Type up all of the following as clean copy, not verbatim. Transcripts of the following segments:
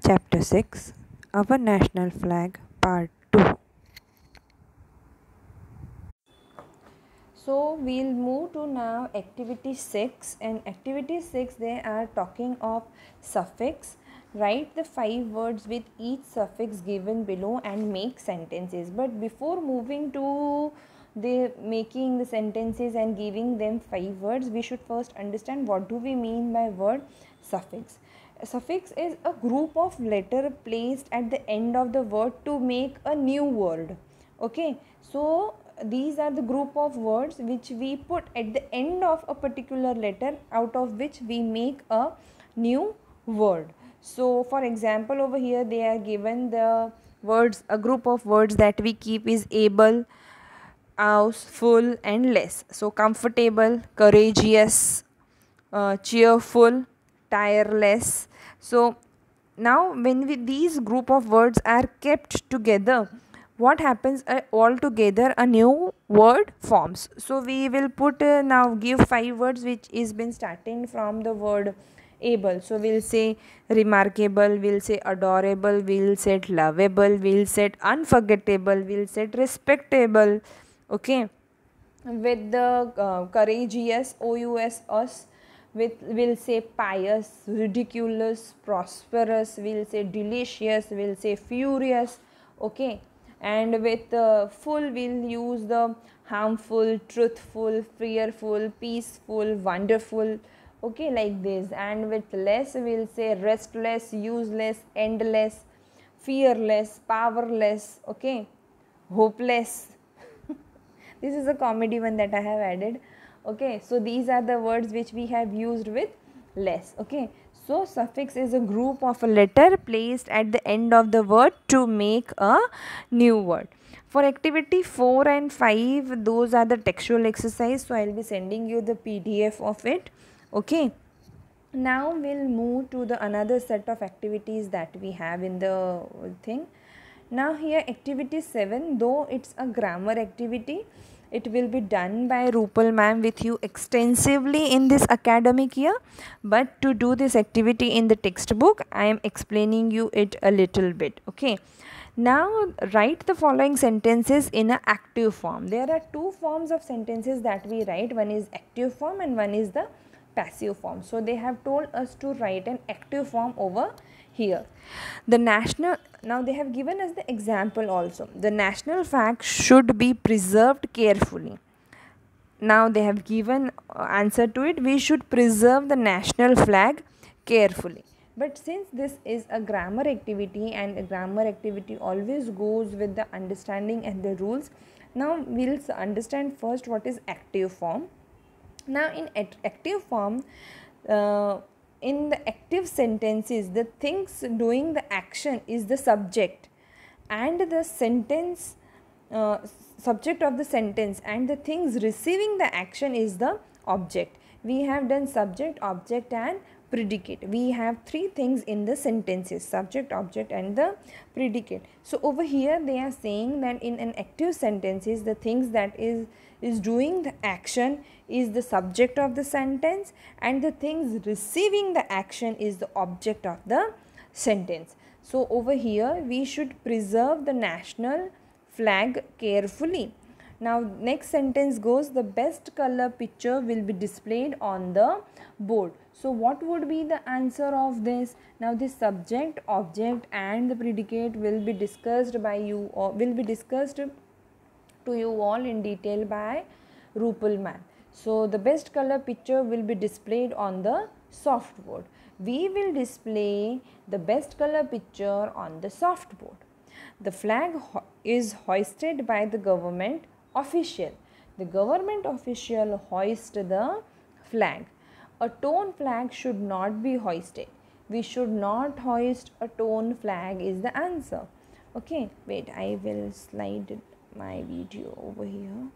Chapter 6, Our National Flag, Part 2. So we'll move to now activity 6, and activity 6 they are talking of suffix. Write the 5 words with each suffix given below and make sentences. But before moving to the making the sentences and giving them 5 words, we should first understand what do we mean by word suffix. A suffix is a group of letter placed at the end of the word to make a new word. Okay, so these are the group of words which we put at the end of a particular letter, out of which we make a new word. So for example, over here they are given the words, a group of words that we keep is able, house, full and less. So comfortable, courageous, cheerful, tireless. So now when these group of words are kept together, what happens, all together a new word forms. So we will put now give 5 words which is been starting from the word able. So we'll say remarkable, we'll say adorable, we'll say lovable, we'll say unforgettable, we'll say respectable. Okay, with the courageous, ous, with we'll say pious, ridiculous, prosperous, we'll say delicious, we'll say furious. Okay, and with full we'll use the harmful, truthful, fearful, peaceful, wonderful. Okay, like this. And with less we'll say restless, useless, endless, fearless, powerless. Okay, hopeless. This is a comedy one that I have added. Okay, so these are the words which we have used with less. Okay, so suffix is a group of a letter placed at the end of the word to make a new word. For activity 4 and 5, those are the textual exercise, so I will be sending you the PDF of it. Okay, now we'll move to the another set of activities that we have in the thing. Now here activity 7, though it's a grammar activity, it will be done by Rupal ma'am with you extensively in this academic year. But to do this activity in the textbook, I am explaining you it a little bit. Okay. Now write the following sentences in an active form. There are 2 forms of sentences that we write. One is active form and one is the passive form. So they have told us to write an active form over here. The national, now they have given us the example also. The national flag should be preserved carefully. Now they have given answer to it. We should preserve the national flag carefully. But since this is a grammar activity and a grammar activity always goes with the understanding and the rules, now we'll understand first what is active form. Now in active form, in the active sentences, the things doing the action is the subject, and the sentence subject of the sentence, and the things receiving the action is the object. We have done subject, object and predicate. We have 3 things in the sentences: subject, object and the predicate. So over here they are saying that in an active sentences, the things that is doing the action is the subject of the sentence, and the things receiving the action is the object of the sentence. So over here we should preserve the national flag carefully. Now next sentence goes, the best color picture will be displayed on the board. So what would be the answer of this? Now the subject, object and the predicate will be discussed by you, or will be discussed to you all in detail by Rupal ma'am. So the best color picture will be displayed on the soft board. We will display the best color picture on the soft board. The flag is hoisted by the government official. The government official hoists the flag. A torn flag should not be hoisted. We should not hoist a torn flag is the answer. Okay, wait, I will slide my video over here.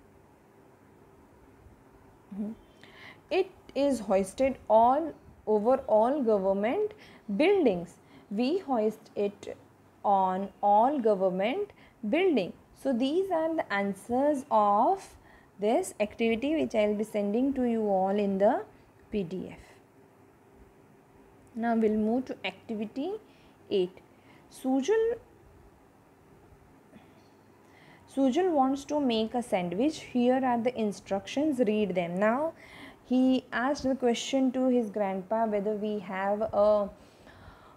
It is hoisted all over all government buildings. We hoist it on all government building. So these are the answers of this activity which I will be sending to you all in the PDF. Now we'll move to activity 8. Sujal wants to make a sandwich. Here are the instructions. Read them. Now, he asked the question to his grandpa whether we have a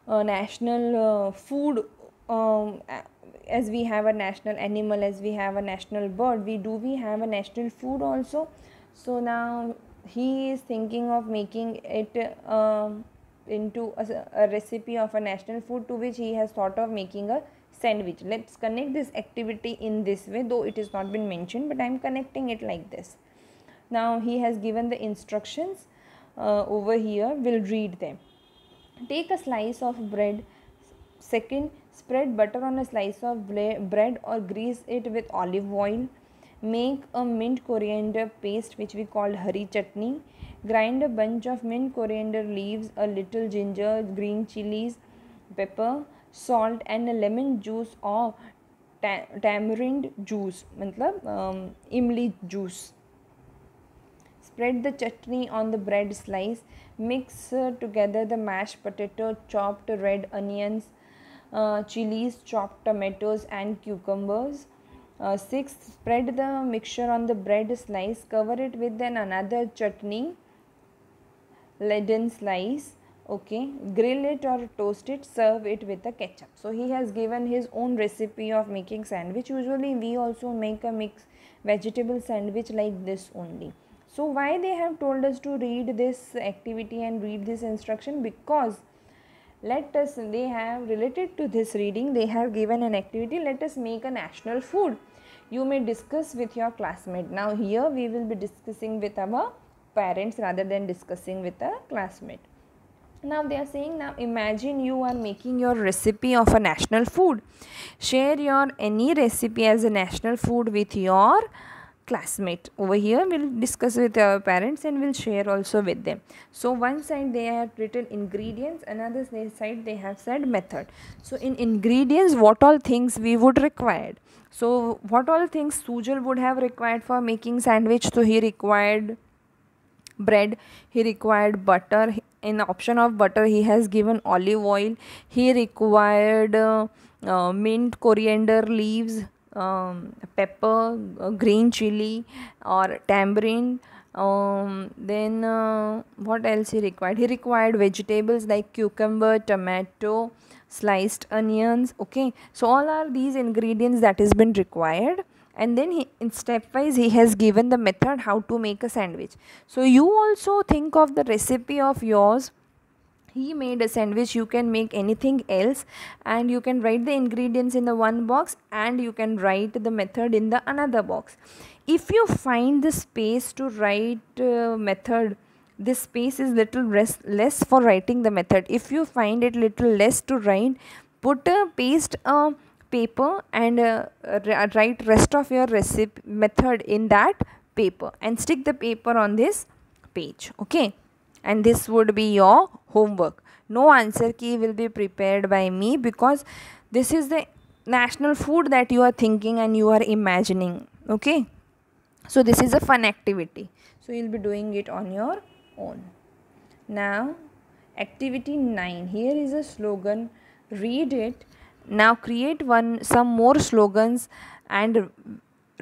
national food, as we have a national animal, as we have a national bird. Do we have a national food also? So now he is thinking of making it into a recipe of a national food, to which he has thought of making a sandwich. Let's connect this activity in this way, though it is not been mentioned, but I am connecting it like this. Now he has given the instructions over here. We'll read them. Take a slice of bread. Second, spread butter on a slice of bread or grease it with olive oil. Make a mint coriander paste, which we call hari chutney. Grind a bunch of mint coriander leaves, a little ginger, green chilies, pepper, salt and a lemon juice or tamarind juice, matlab imli juice. Spread the chutney on the bread slice. Mix together the mashed potato, chopped red onions, chilies, chopped tomatoes and cucumbers. 6. Spread the mixture on the bread slice. Cover it with another chutney, leaden slice. Okay, grill it or toast it. Serve it with a ketchup. So he has given his own recipe of making sandwich. Usually we also make a mixed vegetable sandwich like this only. So why they have told us to read this activity and read this instruction? Because they have related to this reading, they have given an activity, let us make a national food. You may discuss with your classmate. Now here we will be discussing with our parents rather than discussing with a classmate. Now they are saying, now imagine you are making your recipe of a national food. Share your any recipe as a national food with your classmate. Over here we'll discuss with our parents and we'll share also with them. So one side they have written ingredients, another side they have said method. So in ingredients, what all things we would require. So what all things Sujal would have required for making sandwich? So he required bread, he required butter. In the option of butter he has given olive oil. He required mint, coriander leaves, pepper, green chili or tamarind. Then what else he required? He required vegetables like cucumber, tomato, sliced onions. Okay, so all are these ingredients that has been required, and then he in stepwise he has given the method how to make a sandwich. So you also think of the recipe of yours. He made a sandwich, you can make anything else, and you can write the ingredients in the one box and you can write the method in the another box. If you find the space to write method, this space is little less for writing the method. If you find it little less to write, paste a paper and write rest of your recipe method in that paper and stick the paper on this page. Okay, and this would be your homework. No answer key will be prepared by me, because this is the national food that you are thinking and you are imagining. Okay, so this is a fun activity, so you'll be doing it on your own. Now activity 9, here is a slogan. Read it. Now create some more slogans and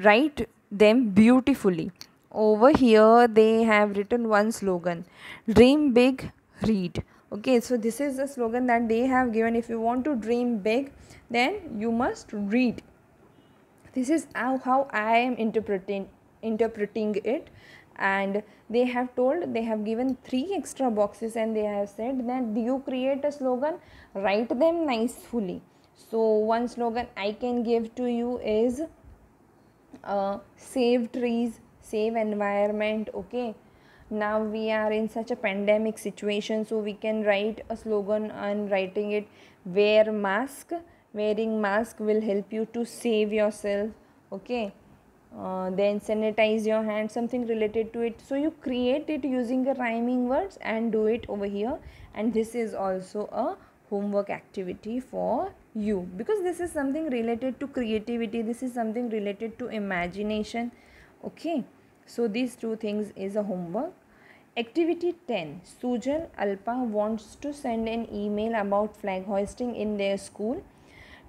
write them beautifully. Over here they have written one slogan: dream big, read. Okay, so this is the slogan that they have given. If you want to dream big, then you must read. This is how I am interpreting it. And they have given 3 extra boxes and they have said that you create a slogan, write them nicely. So one slogan I can give to you is save trees, save environment. Okay, now we are in such a pandemic situation, so we can write a slogan and writing it: wear mask, wearing mask will help you to save yourself. Okay, then sanitize your hands, something related to it. So you create it using the rhyming words and do it over here. And this is also a homework activity for you, because this is something related to creativity, this is something related to imagination. Okay, so these 2 things is a homework. Activity 10. Sujal Alpa wants to send an email about flag hoisting in their school.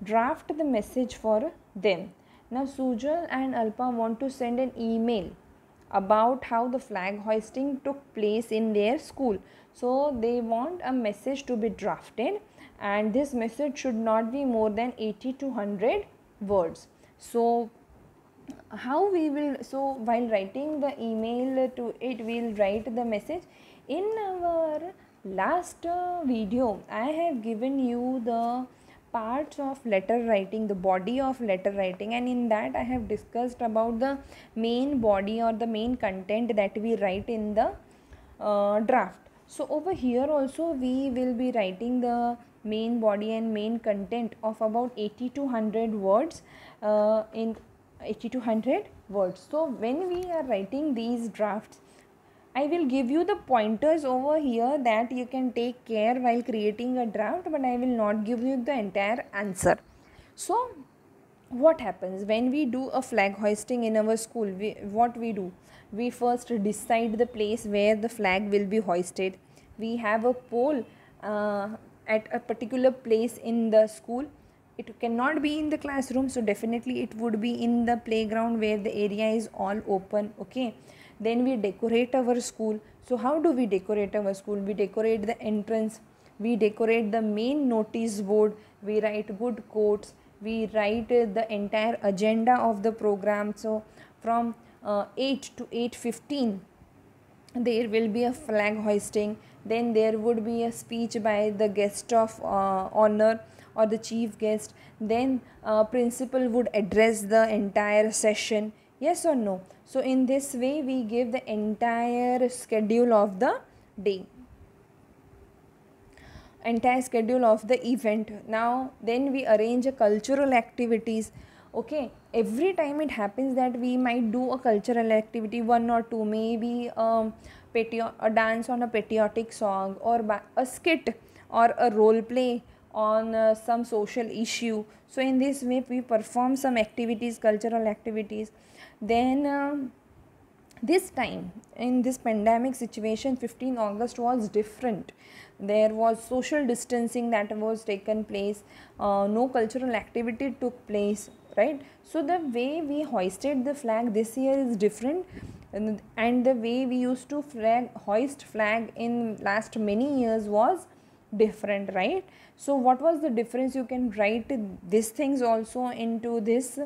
Draft the message for them. Now Sujal and Alpa want to send an email about how the flag hoisting took place in their school. So they want a message to be drafted, and this message should not be more than 80 to 100 words. So how we will, so while writing the email to it, we'll write the message. In our last video I have given you the parts of letter writing, the body of letter writing, and in that I have discussed about the main body or the main content that we write in the draft. So over here also we will be writing the main body and main content of about 80 to 100 words in 80 to 100 words. So when we are writing these drafts, I will give you the pointers over here that you can take care while creating a draft, but I will not give you the entire answer. So what happens when we do a flag hoisting in our school? What we do, we first decide the place where the flag will be hoisted. We have a pole at a particular place in the school. It cannot be in the classroom, so definitely it would be in the playground where the area is all open. Okay, then we decorate our school. So how do we decorate our school? We decorate the entrance, we decorate the main notice board, we write good quotes, we write the entire agenda of the program. So from 8 to 8:15 there will be a flag hoisting, then there would be a speech by the guest of honor or the chief guest, then principal would address the entire session. Yes or no? So in this way we give the entire schedule of the day, entire schedule of the event. Now then we arrange a cultural activities. Okay, every time it happens that we might do a cultural activity, one or two, maybe a dance on a patriotic song, or a skit or a role play on some social issue. So in this way we perform some activities, cultural activities. Then this time in this pandemic situation, 15 August was different. There was social distancing that was taken place, no cultural activity took place, right? So the way we hoisted the flag this year is different, and the way we used to hoist flag in last many years was different, right? So what was the difference? You can write these things also into this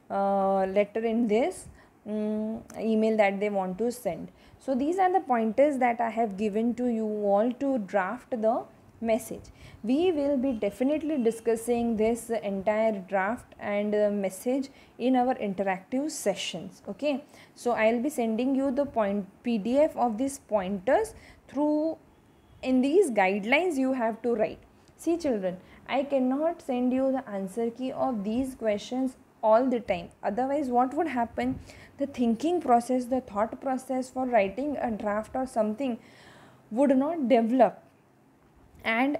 letter, in this email that they want to send. So these are the pointers that I have given to you all to draft the message. We will be definitely discussing this entire draft and message in our interactive sessions. Okay, so I will be sending you the PDF of these pointers through. In these guidelines you have to write. See children, I cannot send you the answer key of these questions all the time. Otherwise what would happen? The thinking process, the thought process for writing a draft or something would not develop, and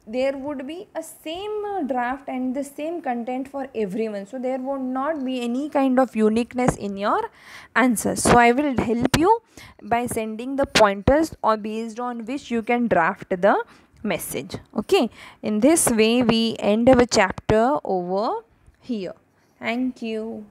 there would be a same draft and the same content for everyone. So there would not be any kind of uniqueness in your answers. So I will help you by sending the pointers or based on which you can draft the message. Okay, in this way we end our chapter over here. Thank you.